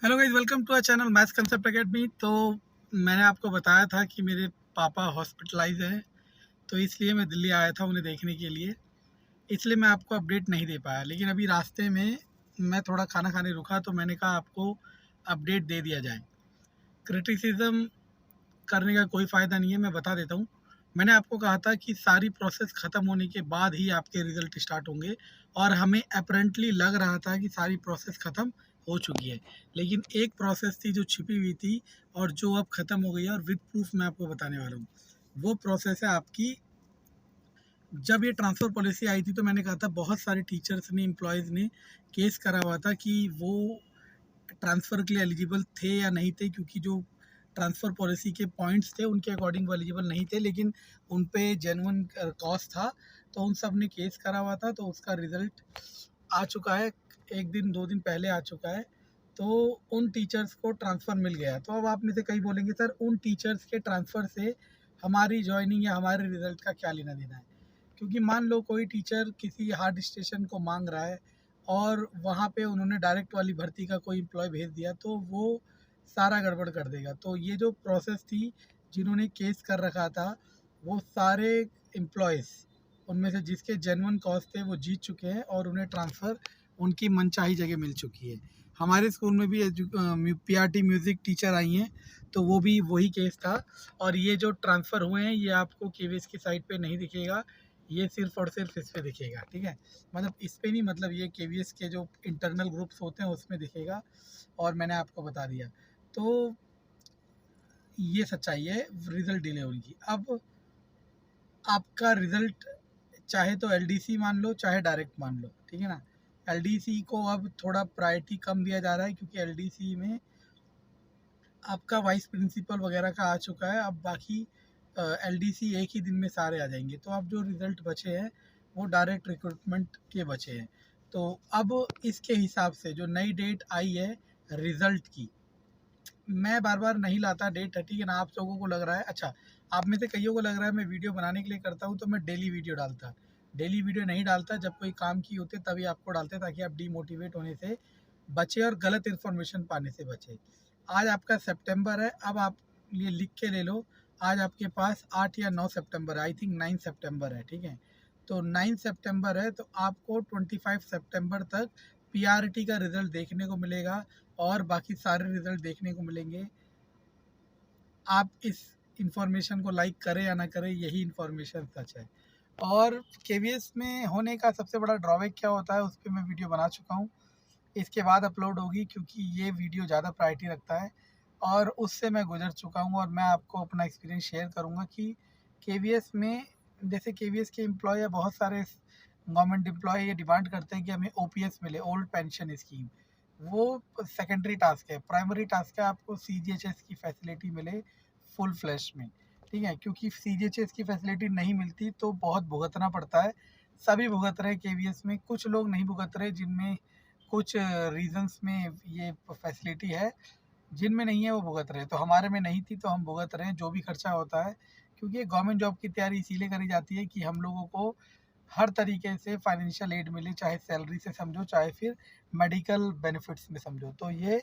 Hello guys, welcome to our channel maths concept academy. तो मैंने आपको बताया था कि मेरे पापा हॉस्पिटलाइज हैं, तो इसलिए मैं दिल्ली आया था उन्हें देखने के लिए। इसलिए मैं आपको अपडेट नहीं दे पाया, लेकिन अभी रास्ते में मैं थोड़ा खाना खाने रुका तो मैंने कहा आपको अपडेट दे दिया जाए। क्रिटिसिज्म करने का कोई फ़ायदा नहीं है, मैं बता देता हूँ। मैंने आपको कहा था कि सारी प्रोसेस ख़त्म होने के बाद ही आपके रिज़ल्ट स्टार्ट होंगे, और हमें अपरेंटली लग रहा था कि सारी प्रोसेस ख़त्म हो चुकी है। लेकिन एक प्रोसेस थी जो छिपी हुई थी और जो अब ख़त्म हो गई है, और विद प्रूफ मैं आपको बताने वाला हूँ। वो प्रोसेस है आपकी, जब ये ट्रांसफ़र पॉलिसी आई थी तो मैंने कहा था बहुत सारे टीचर्स ने, एम्प्लॉयज़ ने केस करा हुआ था कि वो ट्रांसफ़र के लिए एलिजिबल थे या नहीं थे, क्योंकि जो ट्रांसफ़र पॉलिसी के पॉइंट्स थे उनके अकॉर्डिंग वो एलिजिबल नहीं थे, लेकिन उन पे जेन्युइन कॉज था। तो उन सब ने केस करा हुआ था, तो उसका रिज़ल्ट आ चुका है, 1 दिन 2 दिन पहले आ चुका है। तो उन टीचर्स को ट्रांसफ़र मिल गया। तो अब आप में से कई बोलेंगे, सर उन टीचर्स के ट्रांसफ़र से हमारी जॉइनिंग या हमारे रिज़ल्ट का क्या लेना देना है? क्योंकि मान लो कोई टीचर किसी हार्ड स्टेशन को मांग रहा है और वहाँ पे उन्होंने डायरेक्ट वाली भर्ती का कोई एम्प्लॉय भेज दिया, तो वो सारा गड़बड़ कर देगा। तो ये जो प्रोसेस थी, जिन्होंने केस कर रखा था, वो सारे एम्प्लॉयज़, उनमें से जिसके जेन्युइन कॉज थे वो जीत चुके हैं और उन्हें ट्रांसफ़र उनकी मनचाही जगह मिल चुकी है। हमारे स्कूल में भी पीआरटी म्यूज़िक टीचर आई हैं, तो वो भी वही केस था। और ये जो ट्रांसफ़र हुए हैं ये आपको केवीएस की साइट पे नहीं दिखेगा, ये सिर्फ़ और सिर्फ इस पे दिखेगा, ठीक है? मतलब इस पे नहीं, मतलब ये केवीएस के जो इंटरनल ग्रुप्स होते हैं उसमें दिखेगा, और मैंने आपको बता दिया। तो ये सच्चाई है रिज़ल्ट डिले होने की। अब आपका रिज़ल्ट चाहे तो एलडीसी मान लो, चाहे डायरेक्ट मान लो, ठीक है ना? एलडीसी को अब थोड़ा प्रायोरिटी कम दिया जा रहा है, क्योंकि एलडीसी में आपका वाइस प्रिंसिपल वगैरह का आ चुका है। अब बाकी एलडीसी एक ही दिन में सारे आ जाएंगे। तो अब जो रिज़ल्ट बचे हैं वो डायरेक्ट रिक्रूटमेंट के बचे हैं। तो अब इसके हिसाब से जो नई डेट आई है रिज़ल्ट की, मैं बार बार नहीं लाता डेट, ठीक है ना? आप लोगों को लग रहा है, अच्छा आप में से कईयों को लग रहा है मैं वीडियो बनाने के लिए करता हूँ तो मैं डेली वीडियो डालता। डेली वीडियो नहीं डालता, जब कोई काम की होती है तभी आपको डालते, ताकि आप डीमोटिवेट होने से बचे और गलत इन्फॉर्मेशन पाने से बचे। आज आपका सितंबर है, अब आप ये लिख के ले लो, आज आपके पास 8 या 9 सितंबर, आई थिंक 9 सितंबर है, ठीक है? तो 9 सितंबर है, तो आपको 25 सितंबर तक पीआरटी का रिज़ल्ट देखने को मिलेगा और बाकी सारे रिज़ल्ट देखने को मिलेंगे। आप इस इन्फॉर्मेशन को लाइक करें या ना करें, यही इन्फॉर्मेशन सच है। और केवीएस में होने का सबसे बड़ा ड्रॉबैक क्या होता है, उस पर मैं वीडियो बना चुका हूँ, इसके बाद अपलोड होगी, क्योंकि ये वीडियो ज़्यादा प्रायोरिटी रखता है और उससे मैं गुजर चुका हूँ। और मैं आपको अपना एक्सपीरियंस शेयर करूँगा कि केवीएस में, जैसे केवीएस के एम्प्लॉय या बहुत सारे गवर्नमेंट एम्प्लॉय ये डिमांड करते हैं कि हमें ओपीएस मिले, ओल्ड पेंशन स्कीम। वो सेकेंडरी टास्क है, प्राइमरी टास्क है आपको सीजीएचएस की फैसिलिटी मिले फुल फ्लैश में, ठीक है? क्योंकि सीजीएचएस की फैसिलिटी नहीं मिलती तो बहुत भुगतना पड़ता है। सभी भुगत रहे केवीएस में, कुछ लोग नहीं भुगत रहे, जिनमें कुछ रीजंस में ये फैसिलिटी है, जिनमें नहीं है वो भुगत रहे। तो हमारे में नहीं थी तो हम भुगत रहे हैं जो भी खर्चा होता है, क्योंकि गवर्नमेंट जॉब की तैयारी इसीलिए करी जाती है कि हम लोगों को हर तरीके से फाइनेंशियल एड मिले, चाहे सैलरी से समझो, चाहे फिर मेडिकल बेनिफिट्स में समझो। तो ये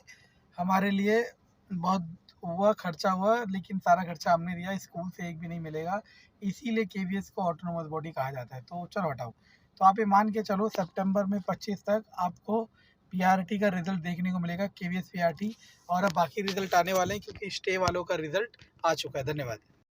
हमारे लिए बहुत हुआ, खर्चा हुआ, लेकिन सारा खर्चा हमने दिया, स्कूल से एक भी नहीं मिलेगा। इसीलिए केवीएस को ऑटोनोमस बॉडी कहा जाता है। तो चलो हटाओ, तो आप ये मान के चलो सितंबर में 25 तक आपको पीआरटी का रिजल्ट देखने को मिलेगा, केवीएस पीआरटी। और अब बाकी रिजल्ट आने वाले हैं, क्योंकि स्टे वालों का रिजल्ट आ चुका है। धन्यवाद।